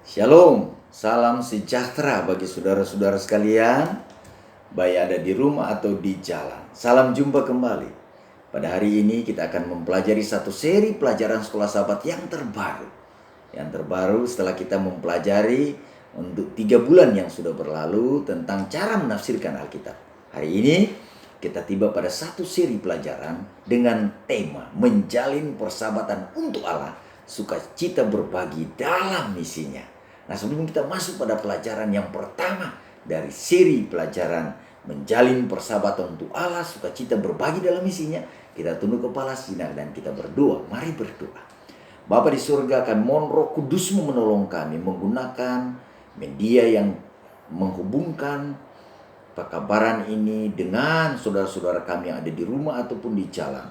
Shalom, salam sejahtera bagi saudara-saudara sekalian, baik ada di rumah atau di jalan. Salam jumpa kembali. Pada hari ini kita akan mempelajari satu seri pelajaran sekolah sahabat yang terbaru. Yang terbaru setelah kita mempelajari untuk 3 bulan yang sudah berlalu tentang cara menafsirkan Alkitab. Hari ini kita tiba pada satu seri pelajaran dengan tema menjalin persahabatan untuk Allah, sukacita berbagi dalam misinya. Nah, sebelum kita masuk pada pelajaran yang pertama dari seri pelajaran menjalin persahabatan untuk Allah, sukacita berbagi dalam misinya, kita tunduk kepala sejenak dan kita berdoa. Mari berdoa. Bapa di surga, akan mohon Roh Kudus-Mu menolong kami menggunakan media yang menghubungkan pekabaran ini dengan saudara-saudara kami yang ada di rumah ataupun di jalan.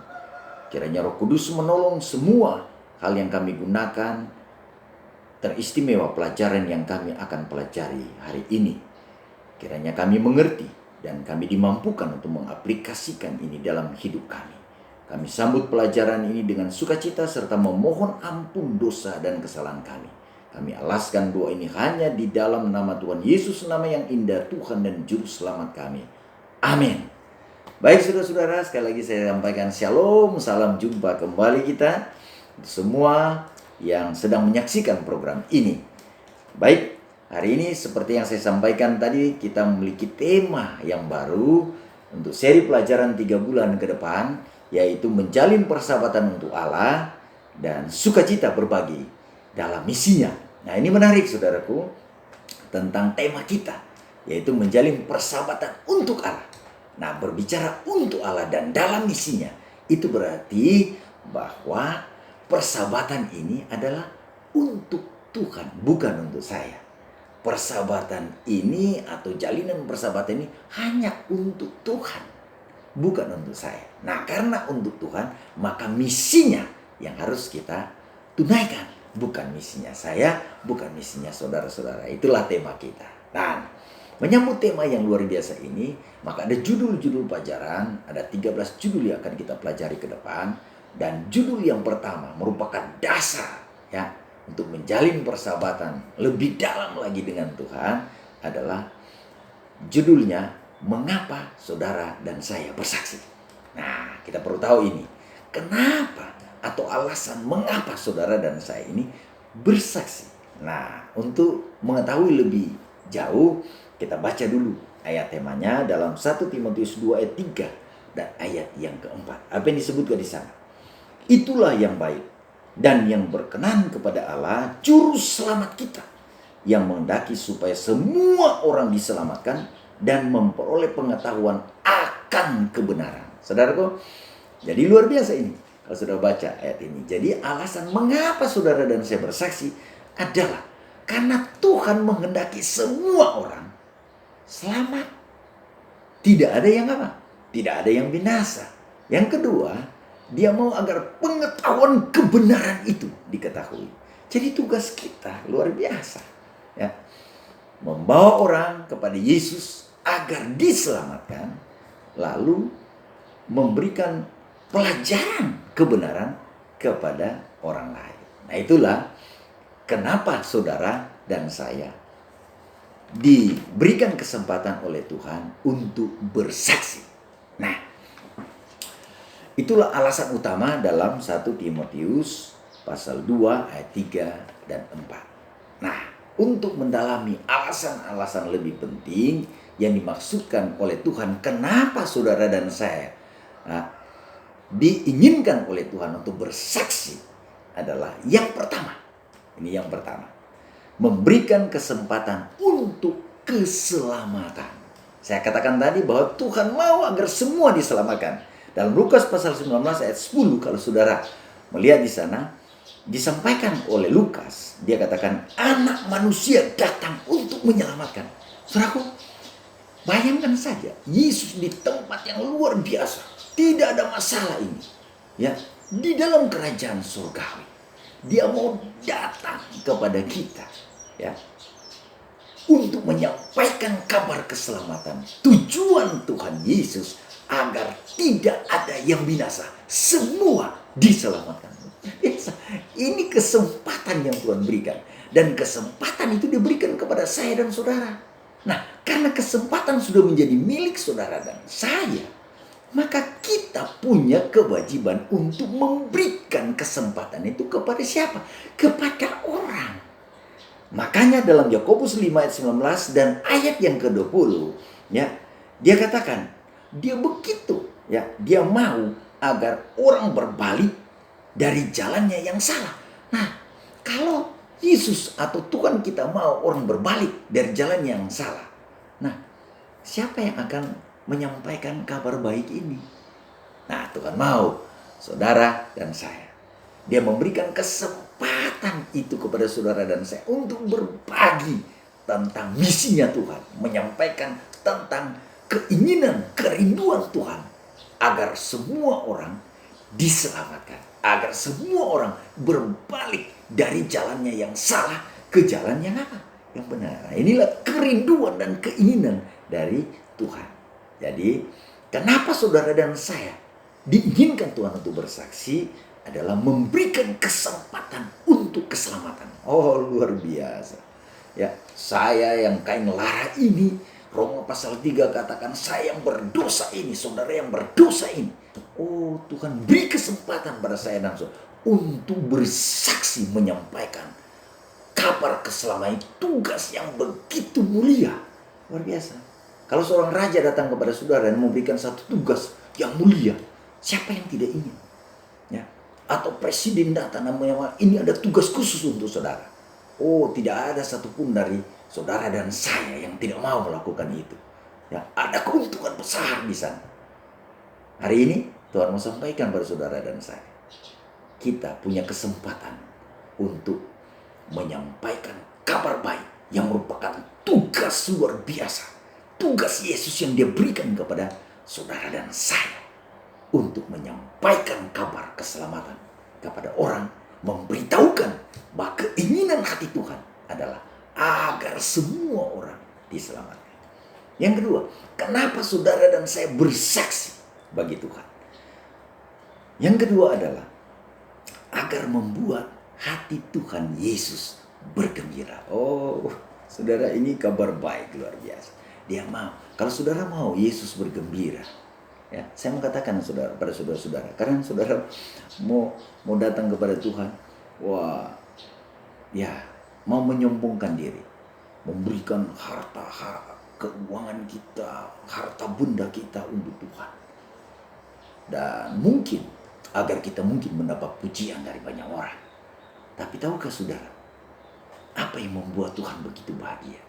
Kiranya Roh Kudus menolong semua hal yang kami gunakan, teristimewa pelajaran yang kami akan pelajari hari ini. Kiranya kami mengerti dan kami dimampukan untuk mengaplikasikan ini dalam hidup kami. Kami sambut pelajaran ini dengan sukacita serta memohon ampun dosa dan kesalahan kami. Kami alaskan doa ini hanya di dalam nama Tuhan Yesus, nama yang indah, Tuhan dan Juru Selamat kami. Amin. Baik saudara-saudara, sekali lagi saya sampaikan shalom, salam jumpa kembali kita semua yang sedang menyaksikan program ini. Baik, hari ini seperti yang saya sampaikan tadi, kita memiliki tema yang baru untuk seri pelajaran 3 bulan ke depan, yaitu menjalin persahabatan untuk Allah dan sukacita berbagi dalam misinya. Nah, ini menarik saudaraku, tentang tema kita, yaitu menjalin persahabatan untuk Allah. Nah, berbicara untuk Allah dan dalam misinya, itu berarti bahwa persahabatan ini adalah untuk Tuhan, bukan untuk saya. Persahabatan ini atau jalinan persahabatan ini hanya untuk Tuhan, bukan untuk saya. Nah, karena untuk Tuhan, maka misinya yang harus kita tunaikan. Bukan misinya saya, bukan misinya saudara-saudara. Itulah tema kita. Dan menyambut tema yang luar biasa ini, maka ada judul-judul pelajaran, ada 13 judul yang akan kita pelajari ke depan. Dan judul yang pertama merupakan dasar ya untuk menjalin persahabatan lebih dalam lagi dengan Tuhan adalah judulnya Mengapa Saudara dan Saya Bersaksi. Nah, kita perlu tahu ini. Kenapa atau alasan mengapa saudara dan saya ini bersaksi. Nah, untuk mengetahui lebih jauh, kita baca dulu ayat temanya dalam 1 Timotius 2 ayat 3 dan ayat yang keempat. Apa yang disebutkan di sana? Itulah yang baik dan yang berkenan kepada Allah, Juru Selamat kita, yang menghendaki supaya semua orang diselamatkan dan memperoleh pengetahuan akan kebenaran. Saudaraku, jadi luar biasa ini kalau sudah baca ayat ini. Jadi alasan mengapa saudara dan saya bersaksi adalah karena Tuhan menghendaki semua orang selamat. Tidak ada yang apa? Tidak ada yang binasa. Yang kedua, Dia mau agar pengetahuan kebenaran itu diketahui. Jadi tugas kita luar biasa, ya, membawa orang kepada Yesus agar diselamatkan, lalu memberikan pelajaran kebenaran kepada orang lain. Nah, itulah kenapa saudara dan saya diberikan kesempatan oleh Tuhan untuk bersaksi. Nah, itulah alasan utama dalam 1 Timotius pasal 2 ayat 3 dan 4. Nah, untuk mendalami alasan-alasan lebih penting yang dimaksudkan oleh Tuhan, kenapa saudara dan saya diinginkan oleh Tuhan untuk bersaksi adalah yang pertama. Ini yang pertama. Memberikan kesempatan untuk keselamatan. Saya katakan tadi bahwa Tuhan mau agar semua diselamatkan. Dalam Lukas pasal 19 ayat 10, kalau saudara melihat di sana, disampaikan oleh Lukas, dia katakan Anak Manusia datang untuk menyelamatkan. Saudaraku, bayangkan saja Yesus di tempat yang luar biasa, tidak ada masalah ini, ya, di dalam kerajaan surgawi. Dia mau datang kepada kita, ya, untuk menyampaikan kabar keselamatan. Tujuan Tuhan Yesus agar tidak ada yang binasa, semua diselamatkan. Ini kesempatan yang Tuhan berikan. Dan kesempatan itu diberikan kepada saya dan saudara. Nah, karena kesempatan sudah menjadi milik saudara dan saya, maka kita punya kewajiban untuk memberikan kesempatan itu kepada siapa? Kepada orang. Makanya dalam Yakobus 5 ayat 19 dan ayat yang ke-20, ya, dia katakan, dia begitu, ya, dia mau agar orang berbalik dari jalannya yang salah. Nah, kalau Yesus atau Tuhan kita mau orang berbalik dari jalan yang salah, nah, siapa yang akan menyampaikan kabar baik ini? Nah, Tuhan mau saudara dan saya. Dia memberikan kesempatan itu kepada saudara dan saya untuk berbagi tentang misinya Tuhan, menyampaikan tentang keinginan, kerinduan Tuhan agar semua orang diselamatkan, agar semua orang berbalik dari jalannya yang salah ke jalan yang apa? Yang benar. Nah, inilah kerinduan dan keinginan dari Tuhan. Jadi, kenapa saudara dan saya diizinkan Tuhan untuk bersaksi adalah memberikan kesempatan untuk keselamatan. Oh, luar biasa. Ya, saya yang kain lara ini, Roma pasal 3 katakan, saya yang berdosa ini, saudara yang berdosa ini. Oh, Tuhan beri kesempatan pada saya dan saudara untuk bersaksi, menyampaikan kabar keselamatan, tugas yang begitu mulia. Luar biasa. Kalau seorang raja datang kepada saudara dan memberikan satu tugas yang mulia, siapa yang tidak ingin? Ya. Atau presiden datang namanya, ini ada tugas khusus untuk saudara. Oh, tidak ada satupun dari saudara dan saya yang tidak mau melakukan itu. Ya, ada keuntungan besar di sana. Hari ini Tuhan mau sampaikan pada saudara dan saya, kita punya kesempatan untuk menyampaikan kabar baik yang merupakan tugas luar biasa. Tugas Yesus yang dia berikan kepada saudara dan saya untuk menyampaikan kabar keselamatan kepada orang, memberitahukan bahwa keinginan hati Tuhan adalah agar semua orang diselamatkan. Yang kedua, kenapa saudara dan saya bersaksi bagi Tuhan? Yang kedua adalah agar membuat hati Tuhan Yesus bergembira. Oh, saudara, ini kabar baik luar biasa. Dia mau. Kalau saudara mau Yesus bergembira, ya, saya mau katakan saudara pada saudara-saudara, karena saudara mau datang kepada Tuhan, wah, ya, mau menyombongkan diri, memberikan harta keuangan kita, harta benda kita untuk Tuhan, dan mungkin agar kita mungkin mendapat pujian dari banyak orang. Tapi tahukah saudara, apa yang membuat Tuhan begitu bahagia?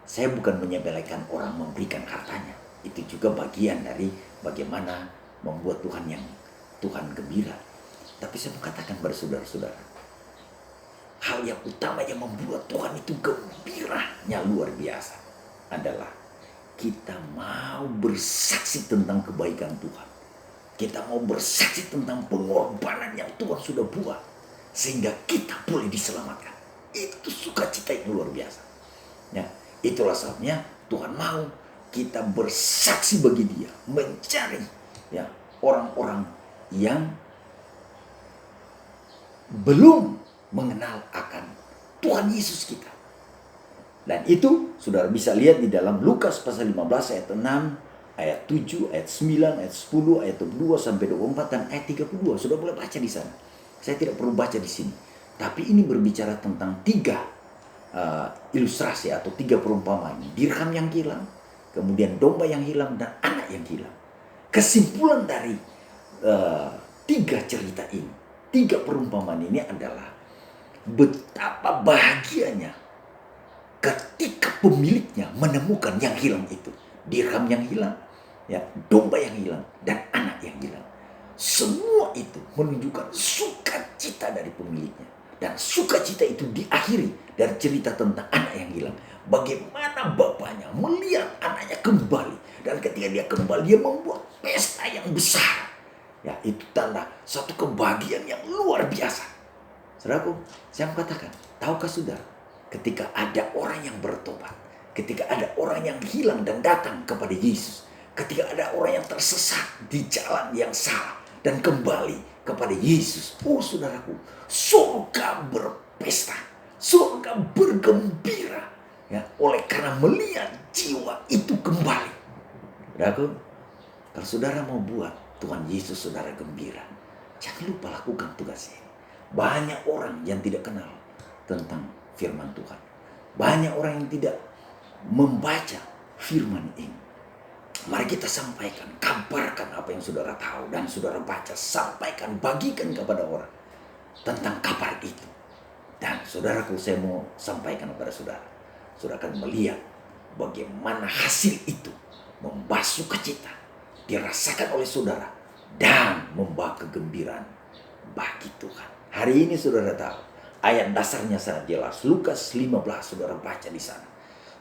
Saya bukan menyepelekan orang memberikan hartanya. Itu juga bagian dari bagaimana membuat Tuhan gembira. Tapi saya mau katakan pada saudara-saudara, hal yang utama yang membuat Tuhan itu gembiranya luar biasa adalah kita mau bersaksi tentang kebaikan Tuhan. Kita mau bersaksi tentang pengorbanan yang Tuhan sudah buat sehingga kita boleh diselamatkan. Itu sukacita yang luar biasa. Ya, itulah sebabnya Tuhan mau kita bersaksi bagi Dia, mencari, ya, orang-orang yang belum mengenal akan Tuhan Yesus kita. Dan itu saudara bisa lihat di dalam Lukas pasal 15 ayat 6, ayat 7, ayat 9, ayat 10, ayat 22 sampai 24 dan ayat 32. Sudah boleh baca di sana. Saya tidak perlu baca di sini. Tapi ini berbicara tentang 3 ilustrasi atau 3 perumpamaan. Dirham yang hilang, kemudian domba yang hilang, dan anak yang hilang. Kesimpulan dari 3 cerita ini, 3 perumpamaan ini adalah betapa bahagianya ketika pemiliknya menemukan yang hilang itu. Dirham yang hilang, ya, domba yang hilang, dan anak yang hilang. Semua itu menunjukkan sukacita dari pemiliknya. Dan sukacita itu diakhiri dari cerita tentang anak yang hilang. Bagaimana bapaknya melihat anaknya kembali. Dan ketika dia kembali, dia membuat pesta yang besar. Ya, itu tanda satu kebahagiaan yang luar biasa. Saudaraku, saya mau katakan, tahukah saudara, ketika ada orang yang bertobat, ketika ada orang yang hilang dan datang kepada Yesus, ketika ada orang yang tersesat di jalan yang salah dan kembali kepada Yesus, oh saudaraku, surga berpesta, Surga bergembira ya, oleh karena melihat jiwa itu kembali. Saudaraku, kalau saudara mau buat Tuhan Yesus saudara gembira, jangan lupa lakukan tugas ini. Banyak orang yang tidak kenal tentang firman Tuhan. Banyak orang yang tidak membaca firman ini. Mari kita sampaikan, kabarkan apa yang saudara tahu dan saudara baca, sampaikan, bagikan kepada orang tentang kabar itu. Dan saudaraku, saya mau sampaikan kepada saudara, saudara akan melihat bagaimana hasil itu membasuh sukacita dirasakan oleh saudara dan membawa kegembiraan bagi Tuhan. Hari ini saudara tahu, ayat dasarnya sangat jelas. Lukas 15 saudara baca di sana.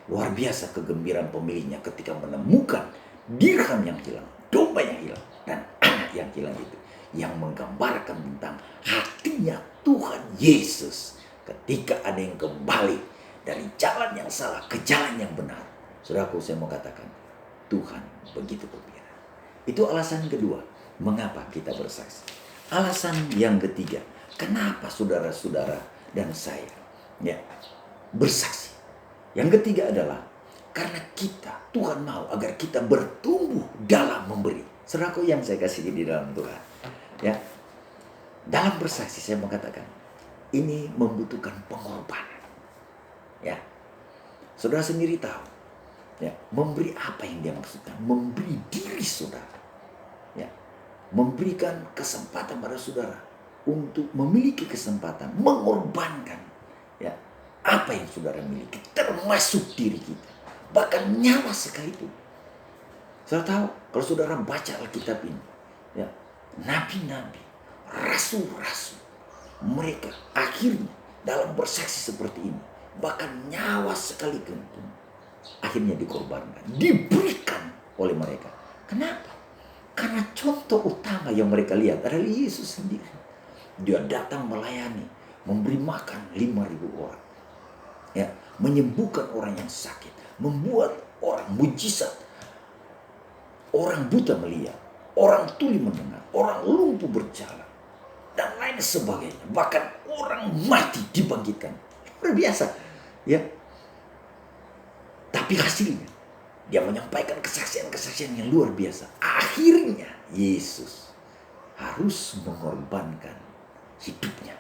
Luar biasa kegembiraan pemiliknya ketika menemukan dirham yang hilang, domba yang hilang, dan anak yang hilang itu. Yang menggambarkan tentang hatinya Tuhan Yesus ketika ada yang kembali dari jalan yang salah ke jalan yang benar. Saudaraku, saya mau katakan, Tuhan begitu gembira. Itu alasan kedua, mengapa kita bersaksi. Alasan yang ketiga, kenapa saudara-saudara dan saya ya bersaksi. Yang ketiga adalah karena Tuhan mau agar kita bertumbuh dalam memberi. Saudaraku yang saya kasih di dalam Tuhan, ya, dalam bersaksi saya mau katakan, ini membutuhkan pengorbanan. Ya, saudara sendiri tahu, ya, memberi apa yang dia maksudkan, memberi diri saudara, ya, memberikan kesempatan pada saudara untuk memiliki kesempatan, mengorbankan, ya, apa yang saudara miliki, termasuk diri kita, bahkan nyawa sekalipun. Saudara tahu, kalau saudara baca Alkitab ini, ya, nabi-nabi, rasul-rasul, mereka akhirnya dalam bersaksi seperti ini, bahkan nyawa sekalipun akhirnya dikorbankan, diberikan oleh mereka. Kenapa? Karena contoh utama yang mereka lihat adalah Yesus sendiri. Dia datang melayani, memberi makan 5.000 orang, ya, menyembuhkan orang yang sakit, membuat orang mujizat, orang buta melihat, orang tuli mendengar, orang lumpuh berjalan, dan lain sebagainya. Bahkan orang mati dibangkitkan. Luar biasa, ya. Tapi hasilnya dia menyampaikan kesaksian-kesaksian yang luar biasa. Akhirnya Yesus harus mengorbankan hidupnya.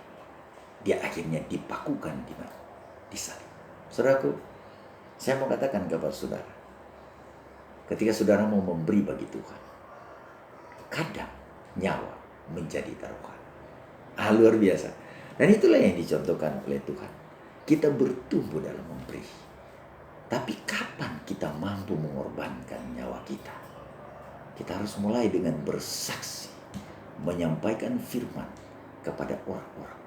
Dia akhirnya dipakukan di mana? Di salib. Saudaraku, saya mau katakan kepada saudara, ketika saudara mau memberi bagi Tuhan, kadang nyawa menjadi taruhan. Luar biasa. Dan itulah yang dicontohkan oleh Tuhan. Kita bertumbuh dalam memberi. Tapi kapan kita mampu mengorbankan nyawa kita? Kita harus mulai dengan bersaksi, menyampaikan firman kepada orang-orang.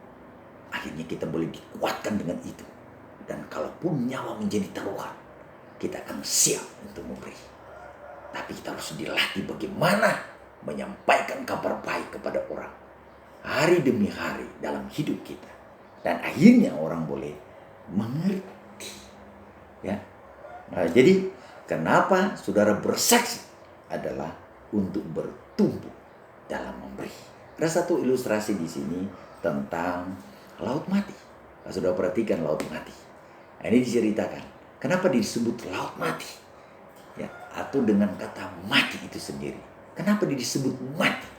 Akhirnya kita boleh dikuatkan dengan itu. Dan kalaupun nyawa menjadi taruhan, kita akan siap untuk memberi. Tapi kita harus dilatih bagaimana menyampaikan kabar baik kepada orang hari demi hari dalam hidup kita. Dan akhirnya orang boleh mengerti. Ya. Nah, jadi kenapa saudara bersaksi adalah untuk bertumbuh dalam memberi. Ada satu ilustrasi di sini tentang laut mati. Nah, saudara perhatikan laut mati. Nah, ini diceritakan. Kenapa disebut laut mati? Ya, atau dengan kata mati itu sendiri. Kenapa disebut mati?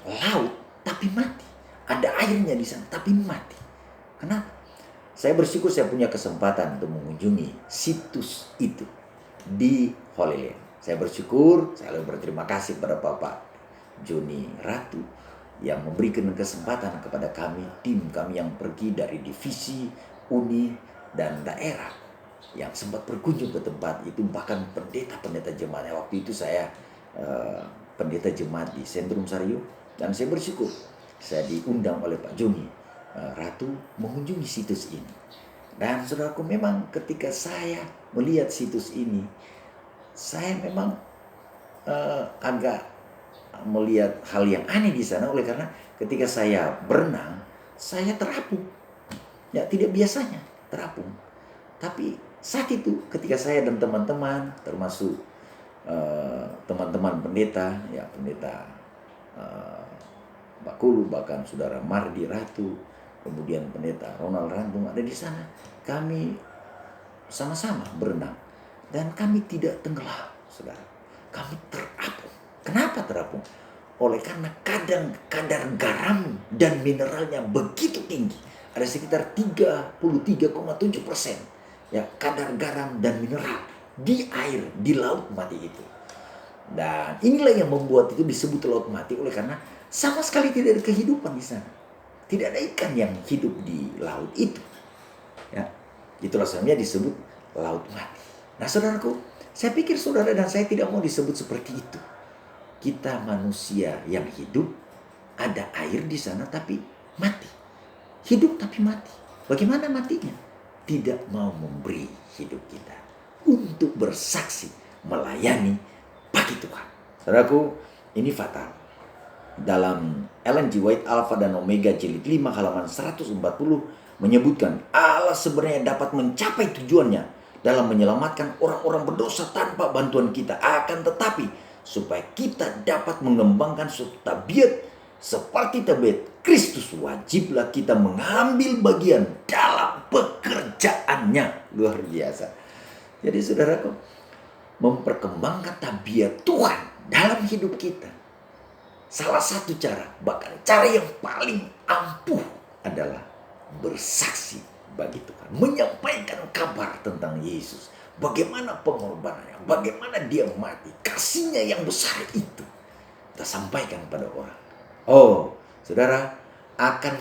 Laut tapi mati. Ada airnya di sana tapi mati. Kenapa? Saya bersyukur saya punya kesempatan untuk mengunjungi situs itu di Holy Land. Saya bersyukur, saya berterima kasih pada Bapak Joni Ratu yang memberikan kesempatan kepada kami, tim kami yang pergi dari divisi, uni, dan daerah yang sempat berkunjung ke tempat itu. Bahkan pendeta-pendeta jemaat. Waktu itu saya pendeta jemaat di Sentrum Saryo, dan saya bersyukur saya diundang oleh Pak Joni Ratu mengunjungi situs ini. Dan saudaraku, memang ketika saya melihat situs ini, saya memang agak melihat hal yang aneh di sana. Oleh karena ketika saya berenang, saya terapung. Ya, tidak biasanya terapung. Tapi saat itu ketika saya dan teman-teman, termasuk teman-teman pendeta, ya pendeta Mbak Kulu, bahkan saudara Mardi Ratu, kemudian pendeta Ronald Rantung ada di sana. Kami sama-sama berenang dan kami tidak tenggelam, saudara. Kami terapung. Kenapa terapung? Oleh karena kadar garam dan mineralnya begitu tinggi. Ada sekitar 33,7% ya kadar garam dan mineral di air, di laut mati itu. Dan inilah yang membuat itu disebut laut mati, oleh karena sama sekali tidak ada kehidupan di sana. Tidak ada ikan yang hidup di laut itu. Ya, itulah sebabnya disebut laut mati. Nah, saudaraku, saya pikir saudara dan saya tidak mau disebut seperti itu. Kita manusia yang hidup, ada air di sana tapi mati. Hidup tapi mati. Bagaimana matinya? Tidak mau memberi hidup kita untuk bersaksi, melayani bagi Tuhan. Saudaraku, ini fatal. Dalam Ellen G. White Alpha dan Omega jilid 5 halaman 140 menyebutkan Allah sebenarnya dapat mencapai tujuannya dalam menyelamatkan orang-orang berdosa tanpa bantuan kita. Akan tetapi supaya kita dapat mengembangkan suatu tabiat seperti tabiat Kristus, wajiblah kita mengambil bagian dalam pekerjaannya. Luar biasa. Jadi saudaraku, memperkembangkan tabiat Tuhan dalam hidup kita, salah satu cara, bahkan cara yang paling ampuh adalah bersaksi bagi Tuhan. Menyampaikan kabar tentang Yesus. Bagaimana pengorbanannya, bagaimana dia mati, kasihnya yang besar itu. Kita sampaikan pada orang. Oh, saudara, akan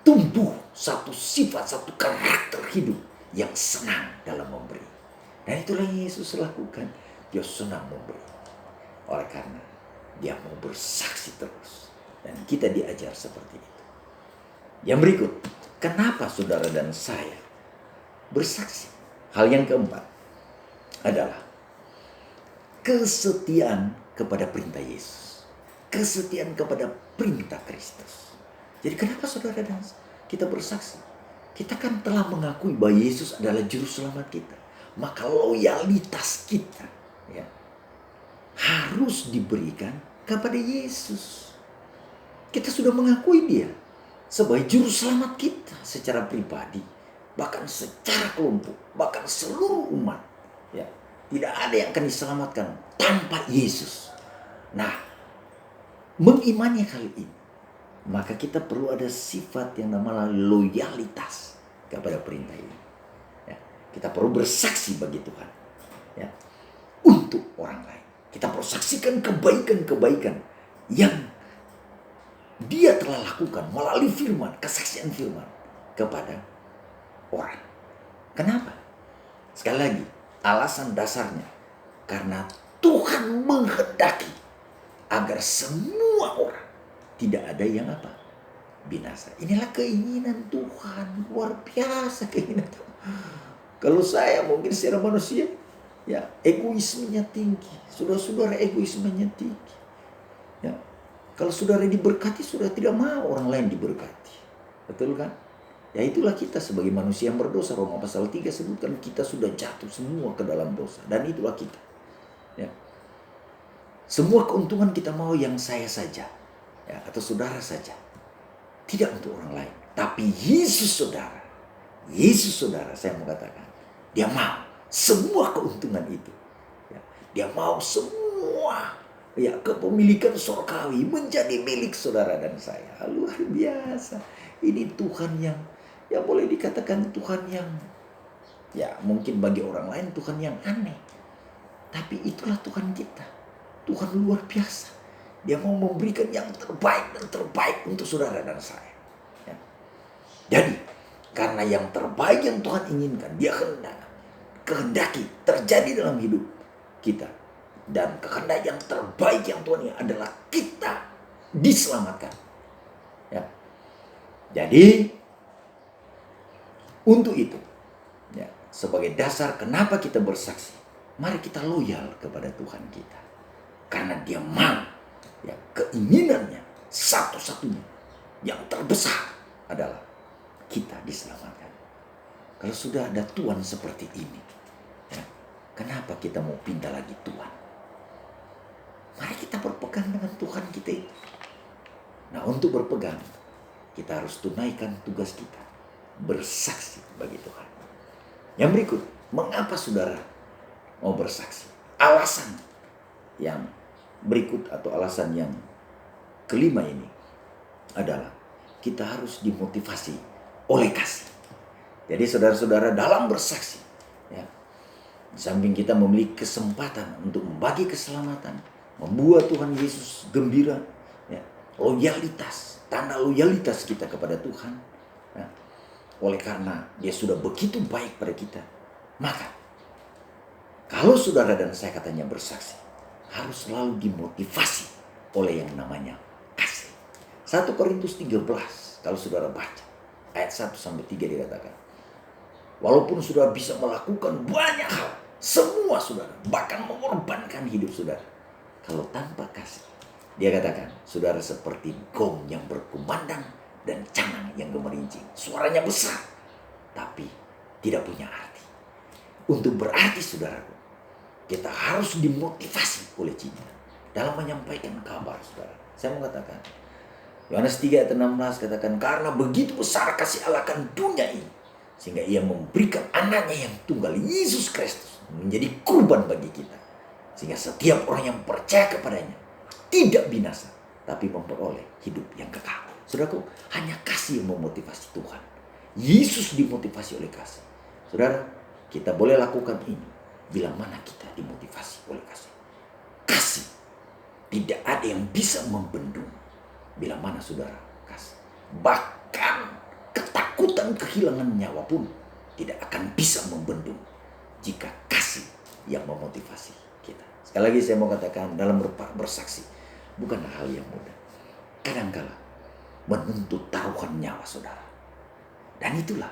tumbuh satu sifat, satu karakter hidup yang senang dalam memberi. Dan itulah yang Yesus lakukan. Dia senang memberi. Oleh karena dia mau bersaksi terus. Dan kita diajar seperti itu. Yang berikut, kenapa saudara dan saya bersaksi? Hal yang keempat adalah kesetiaan kepada perintah Yesus. Kesetiaan kepada perintah Kristus. Jadi kenapa saudara dan kita bersaksi? Kita kan telah mengakui bahwa Yesus adalah juru selamat kita. Maka loyalitas kita ya, harus diberikan kepada Yesus. Kita sudah mengakui dia sebagai juru selamat kita secara pribadi, bahkan secara kelompok, bahkan seluruh umat. Ya, tidak ada yang akan diselamatkan tanpa Yesus. Nah, mengimani hal ini, maka kita perlu ada sifat yang namanya loyalitas kepada perintah ini. Ya, kita perlu bersaksi bagi Tuhan. Ya, untuk orang lain. Kita perlu saksikan kebaikan-kebaikan yang dia telah lakukan melalui firman, kesaksian firman kepada orang. Kenapa? Sekali lagi, alasan dasarnya karena Tuhan menghendaki agar semua orang, tidak ada yang apa? Binasa. Inilah keinginan Tuhan, luar biasa keinginan Tuhan. Kalau saya mungkin secara manusia, ya egoismenya tinggi. Saudara-saudara egoismenya tinggi. Ya, kalau saudara diberkati, saudara tidak mau orang lain diberkati. Betul kan? Ya itulah kita sebagai manusia yang berdosa. Roma pasal 3 sebutkan kita sudah jatuh semua ke dalam dosa. Dan itulah kita. Ya. Semua keuntungan kita mau yang saya saja. Ya, atau saudara saja. Tidak untuk orang lain. Tapi Yesus saudara. Yesus saudara, saya mau katakan. Dia mau semua keuntungan itu. Ya, dia mau semua ya kepemilikan surgawi menjadi milik saudara dan saya. Luar biasa. Ini Tuhan yang ya boleh dikatakan Tuhan yang ya mungkin bagi orang lain Tuhan yang aneh. Tapi itulah Tuhan kita. Tuhan luar biasa. Dia mau memberikan yang terbaik dan terbaik untuk saudara dan saya. Ya. Jadi, karena yang terbaik yang Tuhan inginkan, dia kehendaki terjadi dalam hidup kita. Dan kehendak yang terbaik yang Tuhan inginkan adalah kita diselamatkan. Ya. Jadi, untuk itu, ya, sebagai dasar kenapa kita bersaksi, mari kita loyal kepada Tuhan kita. Karena dia mau, ya, keinginannya satu-satunya yang terbesar adalah kita diselamatkan. Kalau sudah ada Tuhan seperti ini, ya, kenapa kita mau pindah lagi Tuhan? Mari kita berpegang dengan Tuhan kita itu. Nah, untuk berpegang, kita harus tunaikan tugas kita, bersaksi bagi Tuhan. Yang berikut, mengapa saudara mau bersaksi? Alasan yang berikut atau alasan yang kelima ini adalah kita harus dimotivasi oleh kasih. Jadi saudara-saudara, dalam bersaksi, ya, di samping kita memiliki kesempatan untuk membagi keselamatan, membuat Tuhan Yesus gembira, ya, loyalitas, tanda loyalitas kita kepada Tuhan, ya, oleh karena Dia sudah begitu baik pada kita, maka kalau saudara dan saya katanya bersaksi, harus selalu dimotivasi oleh yang namanya kasih. 1 Korintus 13, kalau saudara baca, ayat 1-3 dikatakan, walaupun saudara bisa melakukan banyak hal, semua saudara, bahkan mengorbankan hidup saudara, kalau tanpa kasih, dia katakan, saudara seperti gong yang berkumandang dan canang yang gemerincing. Suaranya besar, tapi tidak punya arti. Untuk berarti saudaraku, kita harus dimotivasi oleh cinta dalam menyampaikan kabar saudara. Saya mau katakan, Yohanes 3 ayat 16 katakan, karena begitu besar kasih Allah akan dunia ini, sehingga Ia memberikan anaknya yang tunggal, Yesus Kristus, menjadi kurban bagi kita, sehingga setiap orang yang percaya kepadanya tidak binasa, tapi memperoleh hidup yang kekal. Saudaraku, hanya kasih yang memotivasi Tuhan. Yesus dimotivasi oleh kasih. Saudara, kita boleh lakukan ini bila mana kita dimotivasi oleh kasih. Kasih tidak ada yang bisa membendung bila mana saudara kasih. Bahkan ketakutan kehilangan nyawa pun tidak akan bisa membendung jika kasih yang memotivasi kita. Sekali lagi saya mau katakan, dalam bersaksi bukan hal yang mudah. Kadangkala menuntut taruhan nyawa saudara. Dan itulah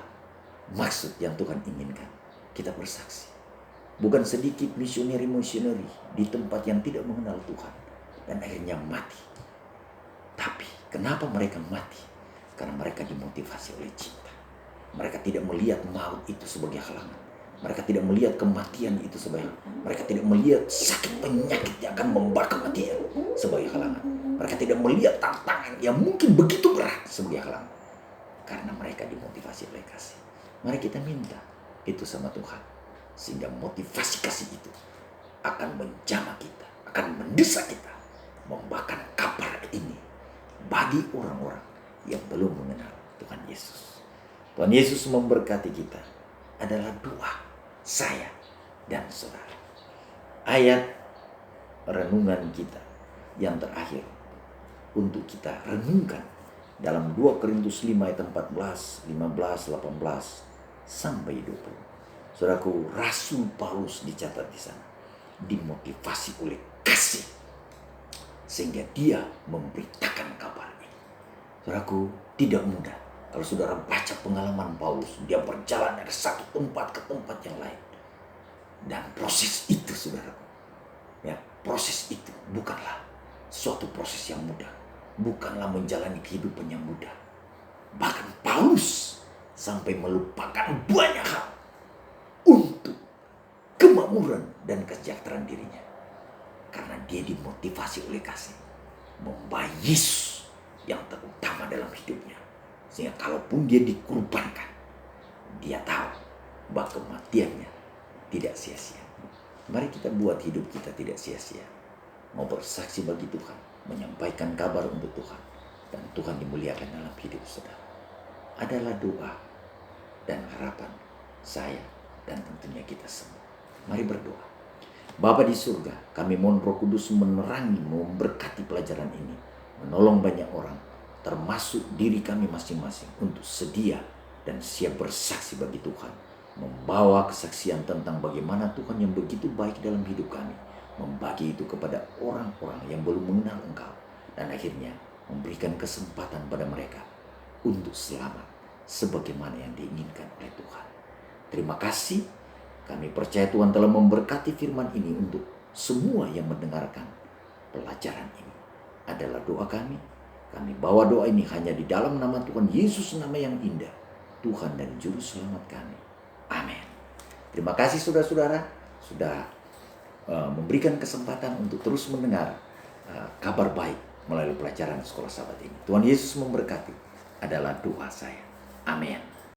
maksud yang Tuhan inginkan, kita bersaksi. Bukan sedikit misioneri-misioneri di tempat yang tidak mengenal Tuhan dan akhirnya mati. Tapi kenapa mereka mati? Karena mereka dimotivasi oleh cinta. Mereka tidak melihat maut itu sebagai halangan. Mereka tidak melihat kematian itu sebagai, mereka tidak melihat sakit penyakit yang akan membawa kematian sebagai halangan. Mereka tidak melihat tantangan yang mungkin begitu berat sebagai halangan. Karena mereka dimotivasi oleh kasih. Mari kita minta itu sama Tuhan, sehingga motivasi kasih itu akan menjamah kita, akan mendesak kita membawakan kabar ini bagi orang-orang yang belum mengenal Tuhan Yesus. Tuhan Yesus memberkati kita adalah doa saya dan saudara. Ayat renungan kita yang terakhir untuk kita renungkan dalam 2 Korintus 5 ayat 14, 15, 18 sampai 20. Saudaraku, Rasul Paulus dicatat di sana, dimotivasi oleh kasih, sehingga dia memberitakan kabar ini. Saudaraku, tidak mudah. Kalau saudara baca pengalaman Paulus, dia berjalan dari satu tempat ke tempat yang lain. Dan proses itu, saudaraku, ya, proses itu bukanlah suatu proses yang mudah. Bukanlah menjalani kehidupan yang mudah. Bahkan Paulus sampai melupakan banyak hal untuk kemakmuran dan kesejahteraan dirinya. Karena dia dimotivasi oleh kasih, membawa Yesus yang terutama dalam hidupnya. Sehingga kalaupun dia dikorbankan, dia tahu bahwa kematiannya tidak sia-sia. Mari kita buat hidup kita tidak sia-sia. Mau bersaksi bagi Tuhan, menyampaikan kabar untuk Tuhan, dan Tuhan dimuliakan dalam hidup saudara. Adalah doa dan harapan saya dan tentunya kita semua. Mari berdoa. Bapa di surga, kami mohon Roh Kudus menerangi, memberkati pelajaran ini, menolong banyak orang, termasuk diri kami masing-masing, untuk sedia dan siap bersaksi bagi Tuhan, membawa kesaksian tentang bagaimana Tuhan yang begitu baik dalam hidup kami, membagi itu kepada orang-orang yang belum mengenal Engkau, dan akhirnya memberikan kesempatan pada mereka untuk selamat sebagaimana yang diinginkan oleh Tuhan. Terima kasih. Kami percaya Tuhan telah memberkati firman ini untuk semua yang mendengarkan pelajaran ini. Adalah doa kami. Kami bawa doa ini hanya di dalam nama Tuhan Yesus, nama yang indah, Tuhan dan Juru Selamat kami. Amin. Terima kasih saudara-saudara sudah memberikan kesempatan untuk terus mendengar kabar baik melalui pelajaran Sekolah Sahabat ini. Tuhan Yesus memberkati. adalah doa saya. Amin.